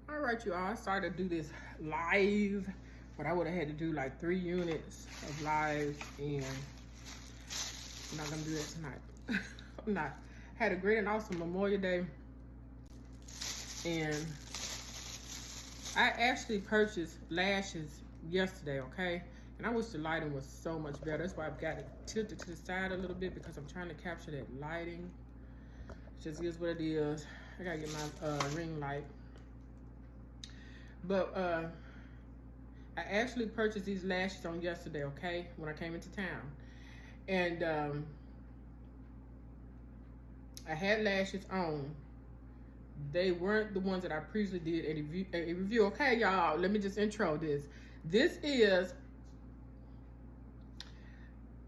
All right, you all. I started to do this live, but I would have had to do like 3 units of live, and I'm not gonna do that tonight. I'm not. Had a great and awesome Memorial Day, and I actually purchased lashes yesterday, okay? And I wish the lighting was so much better. That's why I've got it tilted to the side a little bit, because I'm trying to capture that lighting. It just is what it is. I gotta get my ring light. But I actually purchased these lashes on yesterday, okay, when I came into town. And I had lashes on. They weren't the ones that I previously did a review. Okay, y'all, let me just intro this. This is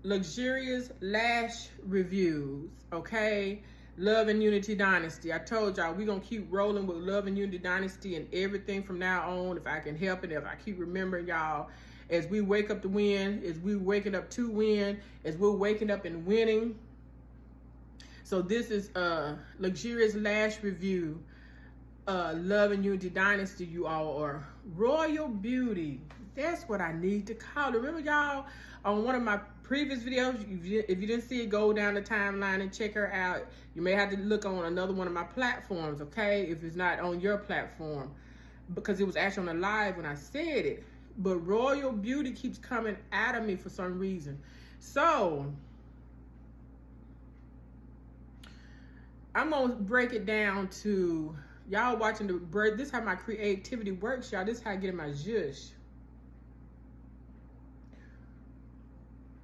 Luxurious Lash Reviews, okay? Love and Unity Dynasty. I told y'all we're gonna keep rolling with Love and Unity Dynasty and everything from now on, if I can help it, if I keep remembering y'all. As we wake up to win, as we waking up to win, as we're waking up and winning. So this is Luxurious Lash Review, Love and Unity Dynasty, you all, or Royal Beauty. That's what I need to call it. Remember, y'all, on one of my previous videos, if you didn't see it, go down the timeline and check her out. You may have to look on another one of my platforms, okay, if it's not on your platform, because it was actually on the live when I said it. But Royal Beauty keeps coming out of me for some reason. So I'm gonna break it down to y'all watching the bird. This is how my creativity works, y'all. This is how I get in my zhush.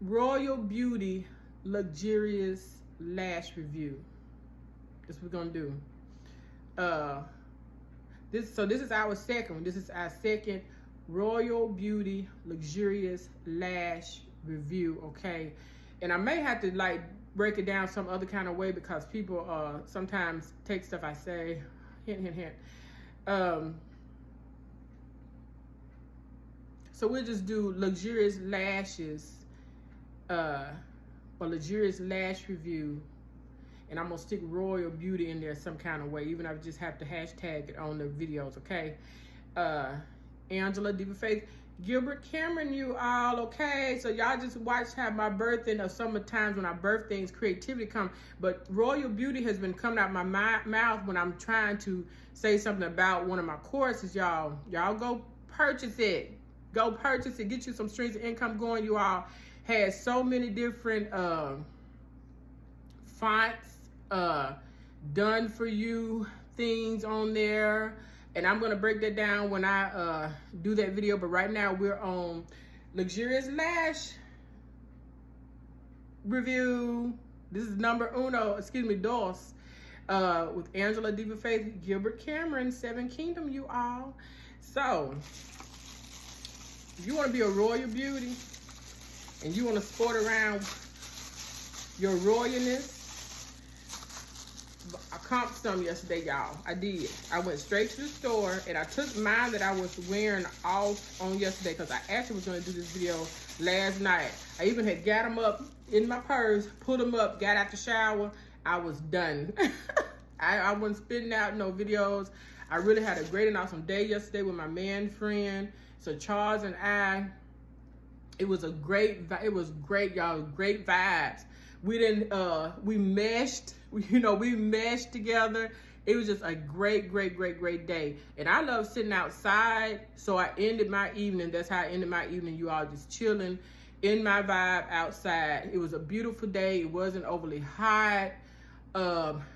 Royal Beauty Luxurious Lash Review. That's what we're gonna do. This is our second one. This is our second Royal Beauty Luxurious Lash Review, okay? And I may have to like break it down some other kind of way, because people sometimes take stuff I say, hint, hint, hint. So we'll just do Luxurious Lashes, or Luxurious Lash Review, and I'm gonna stick Royal Beauty in there some kind of way, even if I just have to hashtag it on the videos, okay? Angela, Diva Faith, Gilbert Cameron, you all, okay? So y'all just watch how my birthing, or some of the times when I birth things, creativity come. But Royal Beauty has been coming out my mouth when I'm trying to say something about one of my courses, y'all. Y'all go purchase it. Go purchase it. Get you some streams of income going, you all. Has so many different fonts, done for you things on there. And I'm gonna break that down when I do that video. But right now we're on Luxurious Lash Review. This is number uno, dos, with Angela, Diva Faith, Gilbert Cameron, Seven Kingdom, you all. So, if you wanna be a royal beauty and you wanna sport around your royalness, I comped some yesterday, y'all. I did. I went straight to the store and I took mine that I was wearing off on yesterday, because I actually was going to do this video last night. I even had got them up in my purse, put them up, got out the shower. I was done. I wasn't spitting out no videos. I really had a great and awesome day yesterday with my man friend. So Charles and I, it was great, y'all. Great vibes. We meshed, we meshed together. It was just a great day. And I love sitting outside. So I ended my evening. That's how I ended my evening, you all, just chilling in my vibe outside. It was a beautiful day. It wasn't overly hot.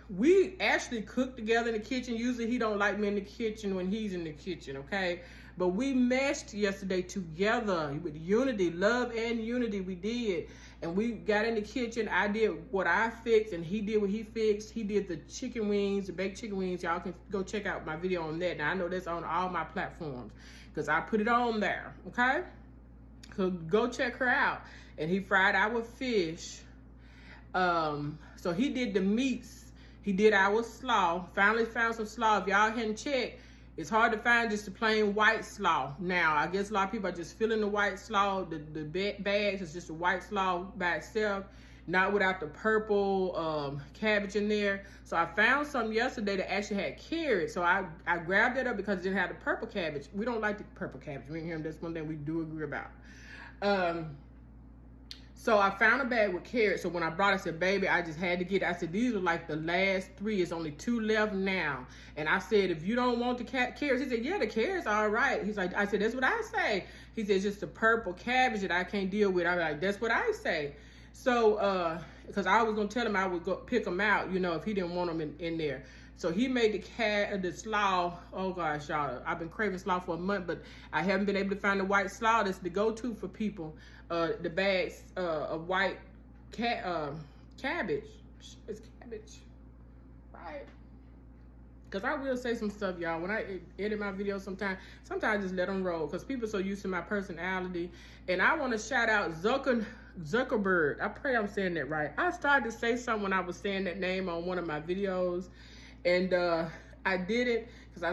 We actually cooked together in the kitchen. Usually he don't like me in the kitchen when he's in the kitchen, okay? But we meshed yesterday together with unity, love and unity, we did. And we got in the kitchen. I did what I fixed and he did what he fixed. He did the chicken wings, the baked chicken wings. Y'all can go check out my video on that. Now I know that's on all my platforms because I put it on there, okay? So go check her out. And he fried our fish. So he did the meats. He did our slaw. Finally found some slaw. If y'all hadn't checked, it's hard to find just the plain white slaw. Now, I guess a lot of people are just filling the white slaw. The bags is just a white slaw by itself. not without the purple cabbage in there. So I found some yesterday that actually had carrots. So I grabbed it up because it didn't have the purple cabbage. We don't like the purple cabbage. We hear that's one thing we do agree about. So I found a bag with carrots. So when I brought it, I said, baby, I just had to get it. I said, these are like the last 3. It's only 2 left now. And I said, if you don't want the carrots, he said, yeah, the carrots are all right. He's like, I said, that's what I say. He said, it's just the purple cabbage that I can't deal with. I'm like, that's what I say. So, because I was going to tell him I would go pick them out, you know, if he didn't want them in there. So he made the slaw. Oh gosh, y'all, I've been craving slaw for a month, but I haven't been able to find the white slaw that's the go-to for people. The bags of white cabbage. It's cabbage, right? Because I will say some stuff, y'all. When I edit my videos sometimes I just let them roll because people are so used to my personality. And I want to shout out Zuckerberg. I pray I'm saying that right. I started to say something when I was saying that name on one of my videos. And I did it because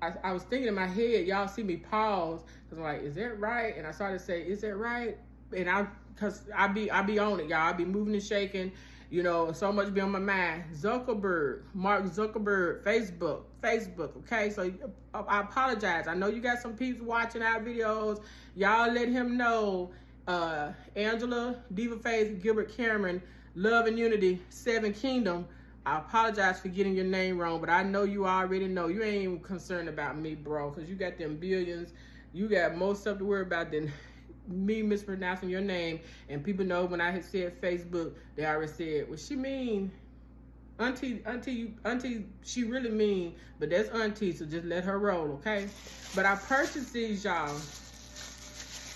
I was thinking in my head, y'all see me pause because I'm like, is that right? And I started to say, is that right? And because I be on it, y'all. I be moving and shaking, you know, so much be on my mind. Zuckerberg, Mark Zuckerberg, Facebook, okay? So I apologize. I know you got some people watching our videos. Y'all let him know, Angela, Diva Faith, Gilbert Cameron, Love and Unity, 7 Kingdom. I apologize for getting your name wrong, but I know you already know. You ain't even concerned about me, bro, because you got them billions. You got more stuff to worry about than me mispronouncing your name. And people know when I had said Facebook, they already said, well, she mean, auntie, she really mean, but that's auntie, so just let her roll, okay? But I purchased these, y'all,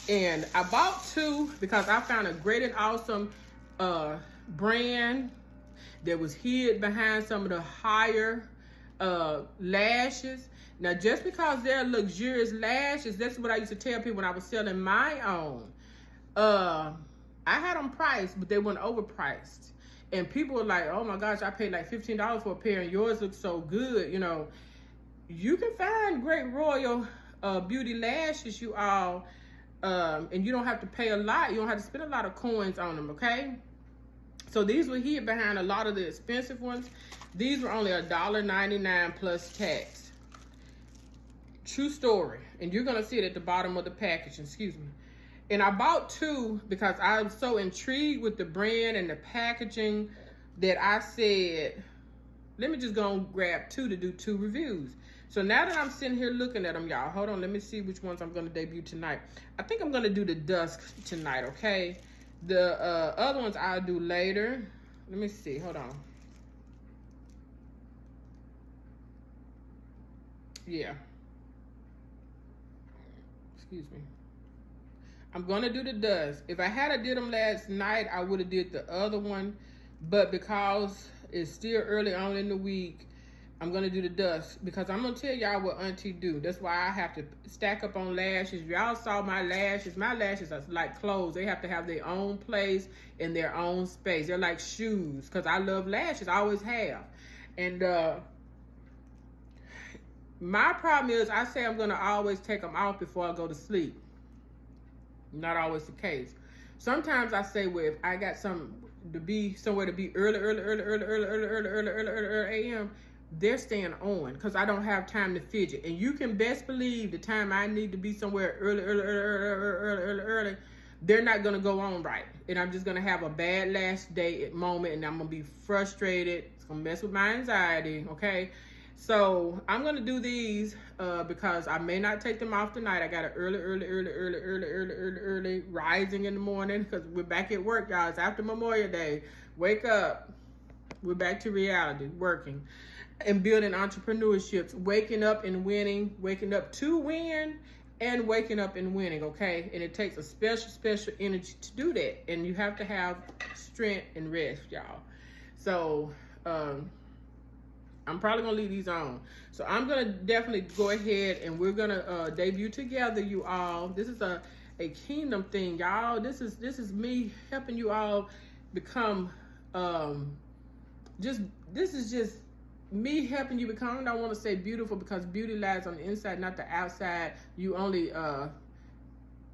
and I bought 2 because I found a great and awesome brand that was hid behind some of the higher lashes. Now, just because they're luxurious lashes, that's what I used to tell people when I was selling my own. I had them priced, but they weren't overpriced. And people were like, oh my gosh, I paid like $15 for a pair and yours look so good. You know, you can find great royal beauty lashes, you all, and you don't have to pay a lot. You don't have to spend a lot of coins on them, okay? So these were hid behind a lot of the expensive ones. These were only $1.99 plus tax. True story. And you're gonna see it at the bottom of the package, excuse me. And I bought 2 because I was so intrigued with the brand and the packaging that I said, let me just go and grab 2 to do 2 reviews. So now that I'm sitting here looking at them, y'all, hold on, let me see which ones I'm gonna debut tonight. I think I'm gonna do the dusk tonight, okay? The other ones I'll do later. Let me see, hold on. Yeah. Excuse me. I'm gonna do the dusk. If I had did them last night, I would have did the other one. But because it's still early on in the week, I'm gonna do the dusk because I'm gonna tell y'all what auntie do. That's why I have to stack up on lashes. Y'all saw my lashes. My lashes are like clothes. They have to have their own place in their own space. They're like shoes because I love lashes. I always have. And my problem is I say I'm gonna always take them off before I go to sleep. Not always the case. Sometimes I say, well, if I got somewhere to be early a.m., they're staying on because I don't have time to fidget. And you can best believe the time I need to be somewhere early, they're not going to go on right. And I'm just going to have a bad last day moment and I'm going to be frustrated. It's going to mess with my anxiety, okay? So I'm going to do these because I may not take them off tonight. I got an early rising in the morning because we're back at work, y'all. It's after Memorial Day. Wake up. We're back to reality, working and building entrepreneurships, waking up and winning, waking up to win and waking up and winning, okay? And it takes a special energy to do that. And you have to have strength and rest, y'all. So I'm probably gonna leave these on. So I'm gonna definitely go ahead and we're gonna debut together, you all. This is a kingdom thing, y'all. This is me helping you all become this is just me helping you become, I don't want to say beautiful because beauty lies on the inside, not the outside. You only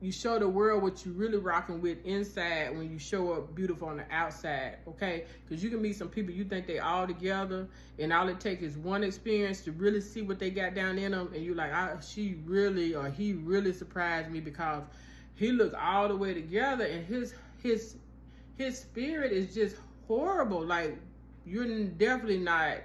you show the world what you really rocking with inside when you show up beautiful on the outside, okay? Because you can meet some people you think they all together, and all it takes is one experience to really see what they got down in them, and you're like, she really or he really surprised me because he looked all the way together, and his spirit is just horrible. Like, you're definitely not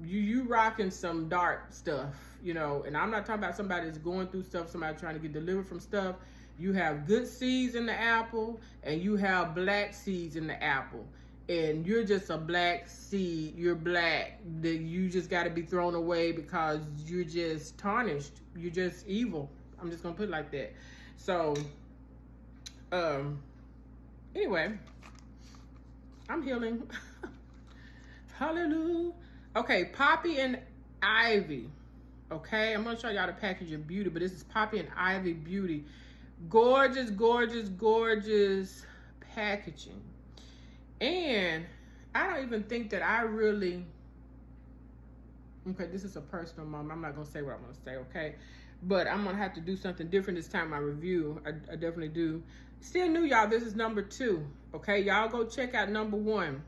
you rocking some dark stuff, you know. And I'm not talking about somebody that's going through stuff, somebody trying to get delivered from stuff. You have good seeds in the apple, and you have black seeds in the apple, and you're just a black seed. You're black. That you just got to be thrown away because you're just tarnished. You're just evil. I'm just gonna put it like that. So anyway, I'm healing. Hallelujah. Okay, Poppy and Ivy. Okay, I'm gonna show y'all the package of beauty, but this is Poppy and Ivy Beauty. Gorgeous, gorgeous, gorgeous packaging. And I don't even think that I really, okay, this is a personal moment. I'm not gonna say what I'm gonna say, okay? But I'm gonna have to do something different this time, my review. I definitely do. Still new, y'all, this is number 2. Okay, y'all go check out number 1.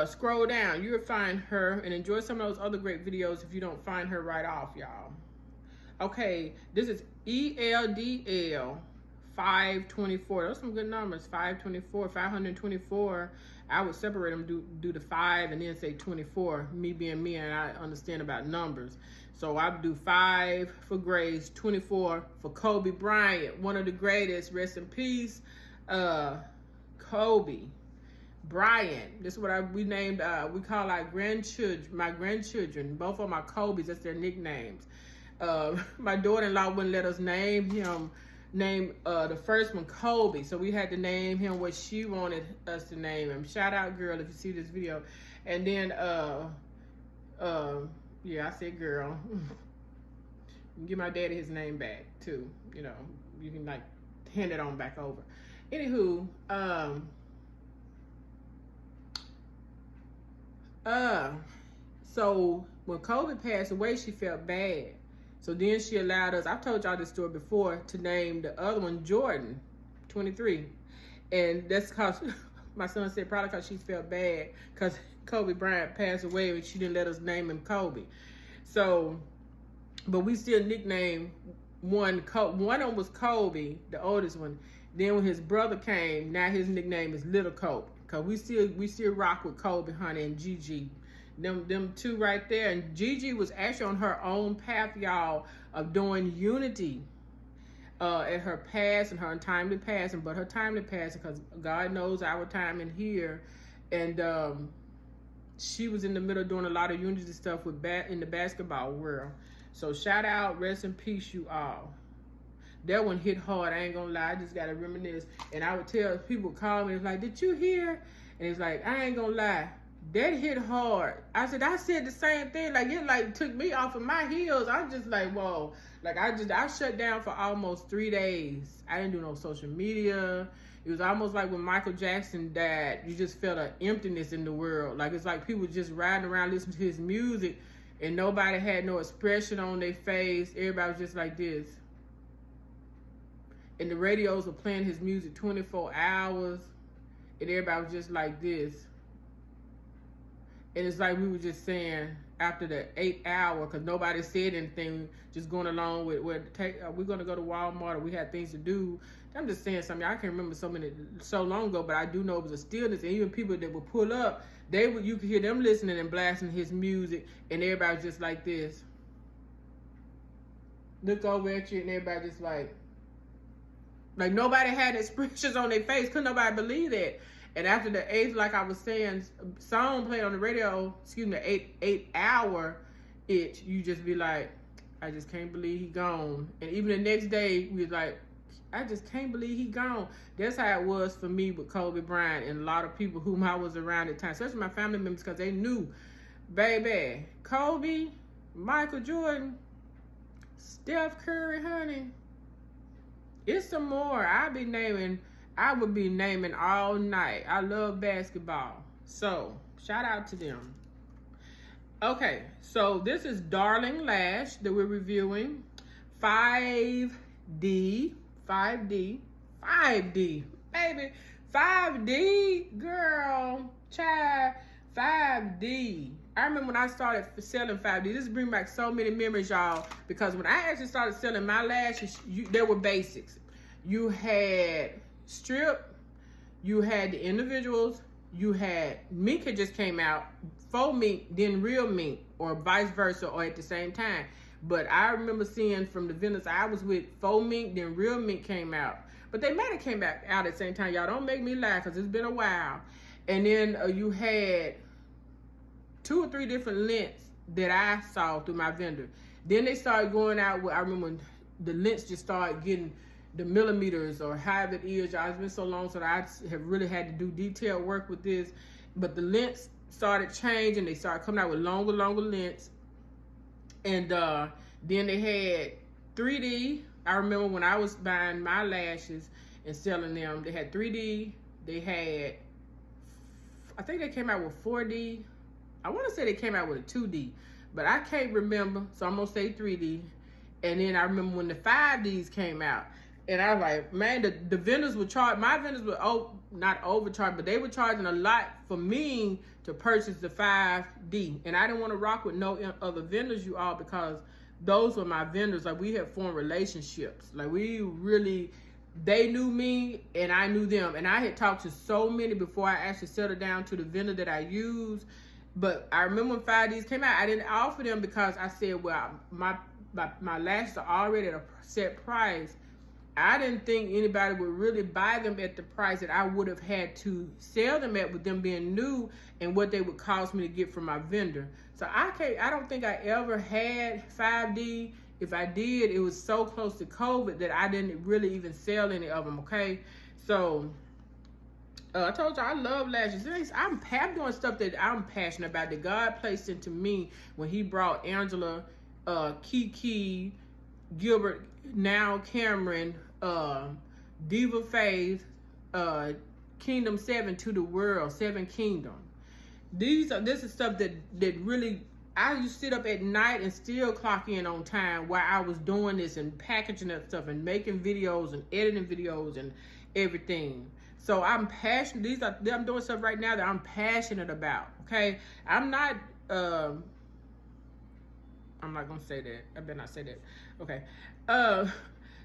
Scroll down, you'll find her, and enjoy some of those other great videos if you don't find her right off, y'all. Okay, this is ELDL 524. Those are some good numbers. 524, 524. I would separate them, do the 5 and then say 24. Me being me, and I understand about numbers. So I would do 5 for Grace, 24 for Kobe Bryant, one of the greatest. Rest in peace, Kobe Bryant. This is what we named, we call our grandchildren, my grandchildren, both of them are Kobe's, that's their nicknames. My daughter-in-law wouldn't let us name him, the first one Kobe, so we had to name him what she wanted us to name him. Shout out, girl, if you see this video. And then, yeah, I said girl. Give my daddy his name back, too. You know, you can, like, hand it on back over. Anywho, so when Kobe passed away, she felt bad. So then she allowed us, I've told y'all this story before, to name the other one Jordan, 23. And that's because my son said probably because she felt bad because Kobe Bryant passed away and she didn't let us name him Kobe. So, but we still nicknamed one of them was Kobe, the oldest one. Then when his brother came, now his nickname is Little Kobe. Cause we still rock with Kobe, honey, and Gigi. Them two right there. And Gigi was actually on her own path, y'all, of doing unity at her past and her untimely passing. But her timely passing, because God knows our time in here. And she was in the middle doing a lot of unity stuff with in the basketball world. So shout out, rest in peace, you all. That one hit hard, I ain't gonna lie, I just gotta reminisce. And I would tell people, call me, it's like, did you hear? And it's like, I ain't gonna lie, that hit hard. I said the same thing, like it like took me off of my heels. I'm just like, whoa. Like I shut down for almost 3 days. I didn't do no social media. It was almost like when Michael Jackson died, you just felt an emptiness in the world. Like it's like people just riding around listening to his music and nobody had no expression on their face. Everybody was just like this. And the radios were playing his music 24 hours. And everybody was just like this. And it's like we were just saying after the 8th hour, because nobody said anything, just going along with we're going to go to Walmart or we had things to do. I'm just saying something. I can't remember so long ago, but I do know it was a stillness. And even people that would pull up, you could hear them listening and blasting his music. And everybody was just like this. Look over at you and everybody just like nobody had expressions on their face. Couldn't nobody believe that. And after the 8th, like I was saying, song played on the radio, the 8th hour, you just be like, I just can't believe he gone. And even the next day, we was like, I just can't believe he gone. That's how it was for me with Kobe Bryant and a lot of people whom I was around at the time, especially my family members, because they knew, baby, Kobe, Michael Jordan, Steph Curry, honey. It's some more. I would be naming all night. I love basketball. So, shout out to them. Okay, so this is Darling Lash that we're reviewing. 5D, 5D, 5D, baby, 5D, girl, child, 5D. I remember when I started selling 5D. This brings back so many memories, y'all, because when I actually started selling my lashes, there were basics. You had strip, you had the individuals, you had mink had just came out, faux mink, then real mink, or vice versa, or at the same time. But I remember seeing from the vendors I was with, faux mink, then real mink came out. But they might have came back out at the same time. Y'all don't make me laugh because it's been a while. And then you had 2 or 3 different lengths that I saw through my vendor. Then they started going out with, I remember when the lengths just started getting the millimeters or however it is. Y'all, it's been so long so that I have really had to do detailed work with this. But the lengths started changing. They started coming out with longer lengths. And then they had 3D. I remember when I was buying my lashes and selling them, they had 3D. They had, I think they came out with 4D. I want to say they came out with a 2D, but I can't remember, so I'm going to say 3D. And then I remember when the 5Ds came out, and I was like, man, the vendors would charge, my vendors were not overcharged, but they were charging a lot for me to purchase the 5D. And I didn't want to rock with no other vendors, you all, because those were my vendors. Like, we had formed relationships. Like, we really, they knew me and I knew them. And I had talked to so many before I actually settled down to the vendor that I use. But I remember when 5Ds came out, I didn't offer them because I said, well, my lashes are already at a set price. I didn't think anybody would really buy them at the price that I would have had to sell them at, with them being new and what they would cost me to get from my vendor. So I don't think I ever had 5D. If I did, it was so close to COVID that I didn't really even sell any of them, okay? So I told you I love lashes. I'm doing stuff that I'm passionate about, that God placed into me when he brought Angela, Kiki, Gilbert, now Cameron, Diva Faith, Kingdom 7 to the world, 7 Kingdom. This is stuff that really, I used to sit up at night and still clock in on time while I was doing this and packaging that stuff and making videos and editing videos and everything. So I'm passionate. I'm doing stuff right now that I'm passionate about. Okay, I'm not gonna say that. I better not say that. Okay.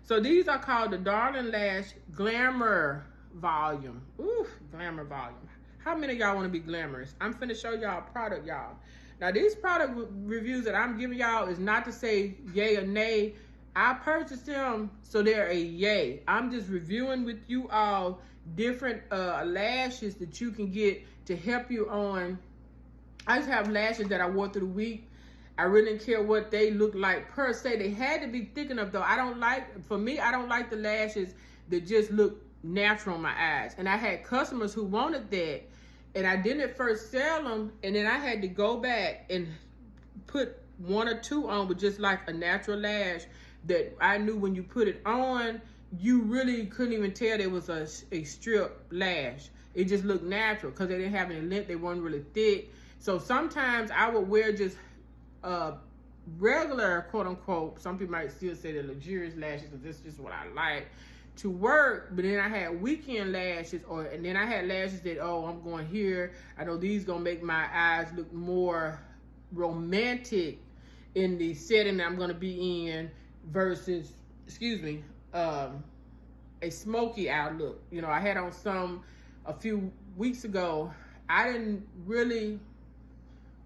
So these are called the Darling Lash Glamour Volume. Ooh, Glamour Volume. How many of y'all want to be glamorous? I'm finna show y'all a product, y'all. Now, these product reviews that I'm giving y'all is not to say yay or nay. I purchased them, so they're a yay. I'm just reviewing with you all different lashes that you can get to help you on. I just have lashes that I wore through the week. I really didn't care what they look like per se. They had to be thick enough, though. I don't like the lashes that just look natural on my eyes. And I had customers who wanted that, and I didn't at first sell them, and then I had to go back and put 1 or 2 on with just like a natural lash that I knew when you put it on, you really couldn't even tell there was a strip lash. It just looked natural because they didn't have any length. They weren't really thick. So sometimes I would wear just regular, quote unquote, some people might still say they're luxurious lashes because this is just what I like to work. But then I had weekend lashes, and then I had lashes that, oh, I'm going here. I know these gonna make my eyes look more romantic in the setting that I'm gonna be in versus, a smoky outlook. You know, I had on some a few weeks ago. I didn't really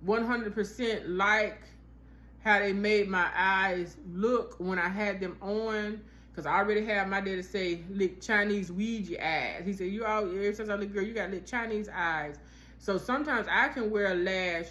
100% like how they made my eyes look when I had them on, because I already had my daddy say, lick Chinese Ouija eyes. He said, ever since I was a girl, you got lick Chinese eyes. So sometimes I can wear a lash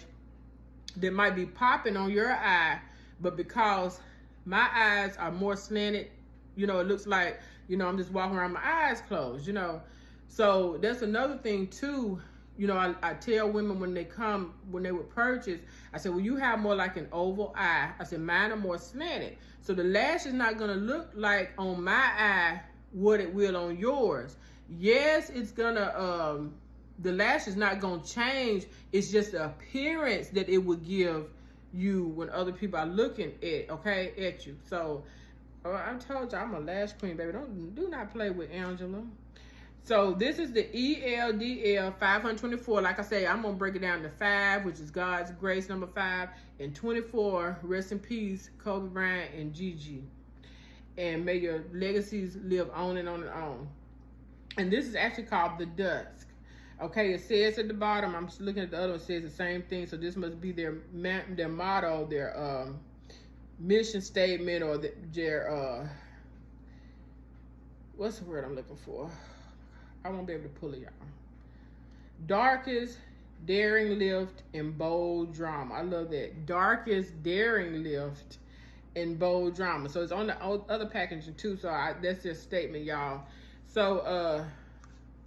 that might be popping on your eye, but because my eyes are more slanted, you know, it looks like, you know, I'm just walking around my eyes closed, you know. So that's another thing too. You know, I tell women when they would purchase, I said, well, you have more like an oval eye. I said, mine are more slanted. So the lash is not gonna look like on my eye what it will on yours. Yes, it's gonna, the lash is not gonna change. It's just the appearance that it would give you when other people are looking at you. So Oh, I told you I'm a lash queen, baby. Do not play with Angela. So this is the ELDL 524. Like I say, I'm gonna break it down to 5, which is God's grace, number 5, and 24. Rest in peace, Kobe Bryant and Gigi. And may your legacies live on and on and on. And this is actually called the Dusk. Okay, it says at the bottom. I'm just looking at the other one. It says the same thing. So this must be their motto, their mission statement, or their what's the word I'm looking for? I won't be able to pull it, y'all. Darkest, daring lift, and bold drama. I love that. Darkest, daring lift, and bold drama. So it's on the other packaging too. So that's their statement, y'all. So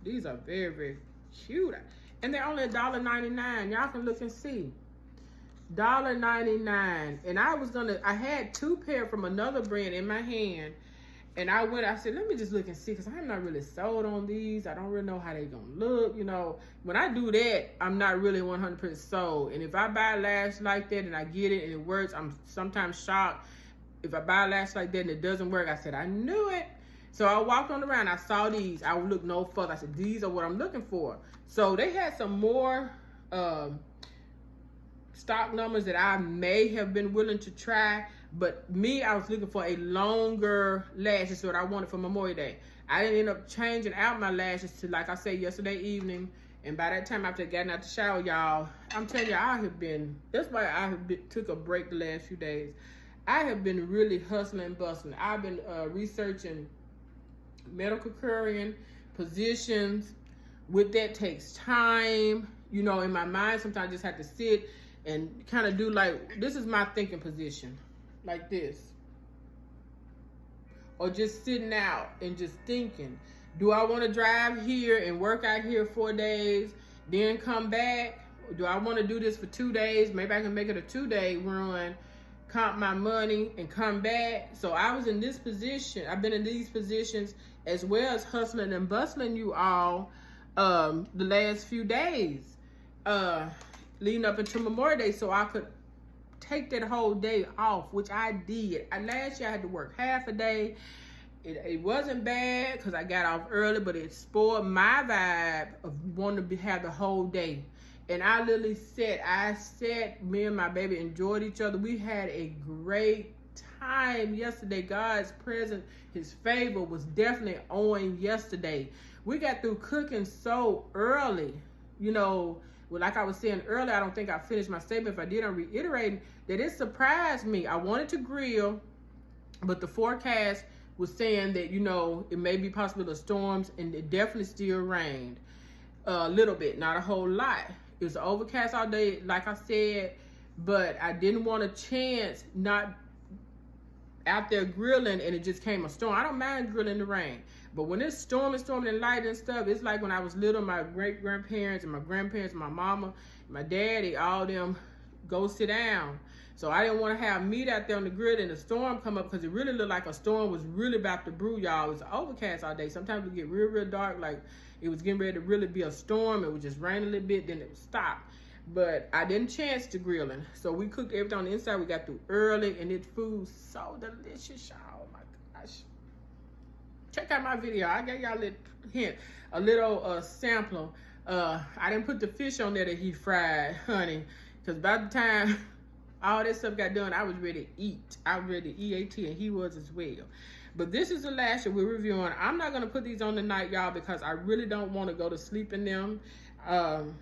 these are very, very cute. And they're only $1.99. Y'all can look and see. $1.99. And I had 2 pair from another brand in my hand. And I said, let me just look and see, because I'm not really sold on these. I don't really know how they're going to look. You know, when I do that, I'm not really 100% sold. And if I buy a lash like that and I get it and it works, I'm sometimes shocked. If I buy a lash like that and it doesn't work, I said, I knew it. So I walked on around, I saw these. I would look no further. I said, these are what I'm looking for. So they had some more stock numbers that I may have been willing to try. But me, I was looking for a longer lashes, so what I wanted for Memorial Day. I didn't end up changing out my lashes to, like I said, yesterday evening. And by that time, after getting out the shower, y'all, I'm telling you, that's why took a break the last few days. I have been really hustling and bustling. I've been researching medical curing, positions. With that takes time. You know, in my mind, sometimes I just have to sit and kind of do like, this is my thinking position. Like this, or just sitting out and just thinking, do I want to drive here and work out here 4 days, then come back? Or do I want to do this for 2 days? Maybe I can make it a 2-day run, comp my money, and come back. So I was in this position. I've been in these positions as well as hustling and bustling, you all, the last few days leading up into Memorial Day, so I could take that whole day off, which I did. Last year I had to work half a day. It wasn't bad because I got off early, but it spoiled my vibe of wanting to have the whole day. And I literally sat, me and my baby enjoyed each other. We had a great time yesterday. God's presence, his favor was definitely on yesterday. We got through cooking so early, you know. Well, like I was saying earlier, I don't think I finished my statement. If I did, I'm reiterating that it surprised me. I wanted to grill, but the forecast was saying that, you know, it may be possible of storms, and it definitely still rained a little bit, not a whole lot. It was overcast all day, like I said, but I didn't want a chance not out there grilling and it just came a storm. I don't mind grilling in the rain. But when it's storming and light and stuff, it's like when I was little, my great-grandparents and my grandparents, my mama, my daddy, all them go sit down. So I didn't want to have meat out there on the grill and the storm come up, because it really looked like a storm was really about to brew, y'all. It was overcast all day. Sometimes it would get real dark, like it was getting ready to really be a storm. It would just rain a little bit, then it would stop. But I didn't chance to grilling. So we cooked everything on the inside. We got through early, and it food so delicious, y'all. Oh my gosh. Check out my video. I gave y'all a little hint, a little sample. I didn't put the fish on there that he fried, honey, because by the time all that stuff got done, I was ready to eat. I was ready to eat, and he was as well. But this is the lash that we're reviewing. I'm not going to put these on tonight, y'all, because I really don't want to go to sleep in them. I'm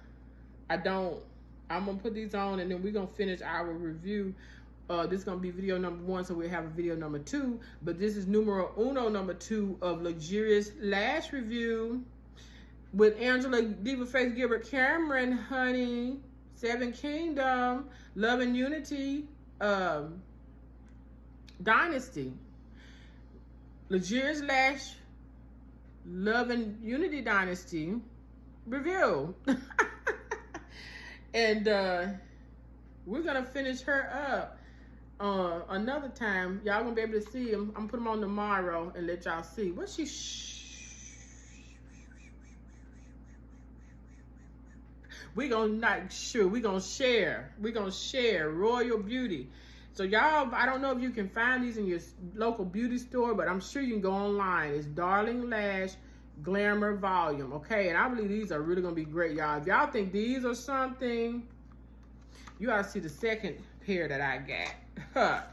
going to put these on, and then we're going to finish our review. This is going to be video number 1, so we'll have a video number 2. But this is numero uno, number 2 of Luxurious Lash Review with Angela, Diva, Faith, Gilbert, Cameron, honey, 7 Kingdom, Love and Unity, Dynasty. Luxurious Lash, Love and Unity Dynasty review. And we're going to finish her up another time. Y'all gonna be able to see them. I'm gonna put them on tomorrow and let y'all see. What's she? We gonna share. We gonna share Royal Beauty. So y'all, I don't know if you can find these in your local beauty store, but I'm sure you can go online. It's Darling Lash Glamour Volume, okay? And I believe these are really gonna be great, y'all. If y'all think these are something, you ought to see the second pair that I got.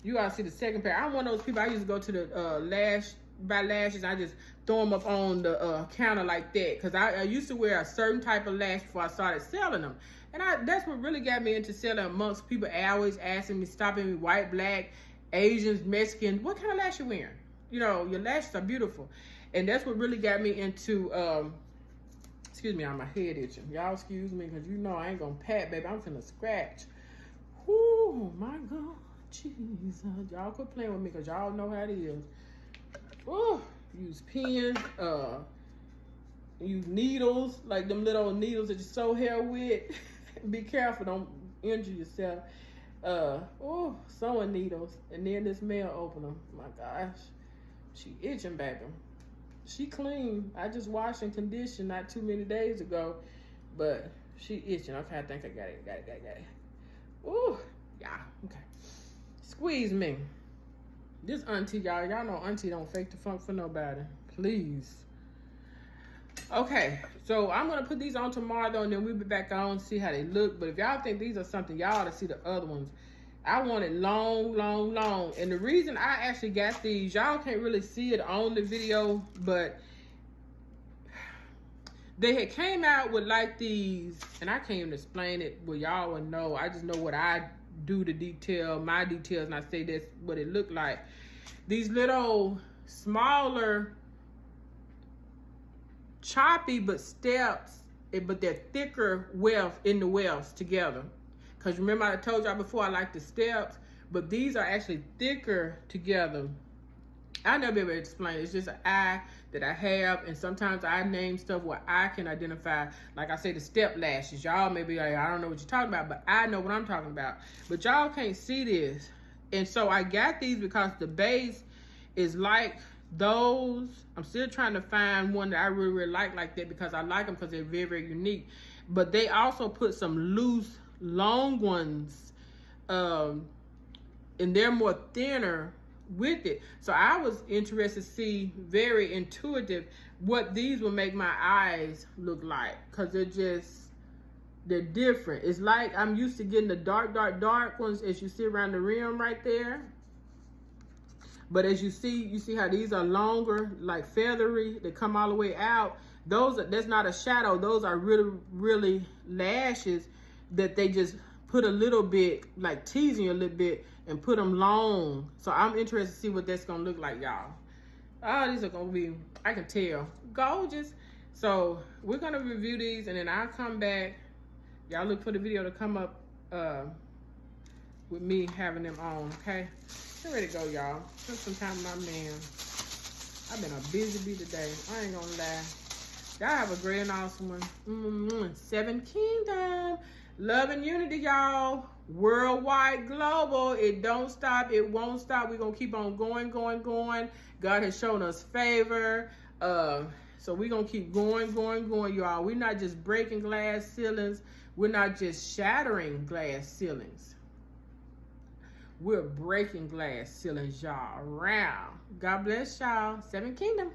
You ought to see the second pair. I'm one of those people, I used to go to the buy lashes. I just throw them up on the counter like that, because I used to wear a certain type of lash before I started selling them. And that's what really got me into selling amongst people always asking me, stopping me, white, black, Asians, Mexicans, what kind of lash you wearing? You know, your lashes are beautiful. And that's what really got me into, excuse me, on my head itching. Y'all excuse me, because you know I ain't gonna pat, baby. I'm finna scratch. Whoo, my God, Jesus. Y'all quit playing with me, because y'all know how it is. Ooh, use pens, use needles, like them little needles that you sew hair with. Be careful, don't injure yourself. Oh, sewing needles. And then this mail opener. My gosh. She itching, baby. She clean. I just washed and conditioned not too many days ago. But she itching. Okay, I think I got it. Got it. Ooh, yeah, okay. Squeeze me. This auntie, y'all know auntie don't fake the funk for nobody. Please. Okay, so I'm going to put these on tomorrow, though, and then we'll be back on, see how they look. But if y'all think these are something, y'all ought to see the other ones. I want it long, long, long. And the reason I actually got these, y'all can't really see it on the video, but they had came out with like these, and I can't even explain it well, y'all would know. I just know what I do to detail my details, and I say that's what it looked like. These little smaller choppy but steps, but they're thicker wefts in the wefts together. Because remember I told y'all before I like the steps, but these are actually thicker together. I'll never be able to explain it. It's just an eye that I have, and sometimes I name stuff where I can identify. Like I say, the step lashes. Y'all may be like, I don't know what you're talking about, but I know what I'm talking about. But y'all can't see this. And so I got these because the base is like those. I'm still trying to find one that I really, really like that, because I like them because they're very, very unique. But they also put some loose, long ones, and they're more thinner with it. So I was interested to see, very intuitive, what these will make my eyes look like, because they're different. It's like I'm used to getting the dark ones as you see around the rim right there. But as you see how these are longer, like feathery, they come all the way out. That's not a shadow. Those are really, really lashes that they just put a little bit, like teasing you a little bit, and put them long. So I'm interested to see what that's gonna look like, y'all. Oh, these are gonna be, I can tell, gorgeous. So we're gonna review these, and then I'll come back. Y'all look for the video to come up with me having them on, okay? Get ready to go, y'all. Spend some time with my man. I've been a busy bee today. I ain't gonna lie. Y'all have a great and awesome one. 7 Kingdom. Love and unity, y'all. Worldwide, global. It don't stop. It won't stop. We're going to keep on going. God has shown us favor. So we're going to keep going, y'all. We're not just breaking glass ceilings. We're not just shattering glass ceilings. We're breaking glass ceilings, y'all. Around. God bless y'all. 7 Kingdom.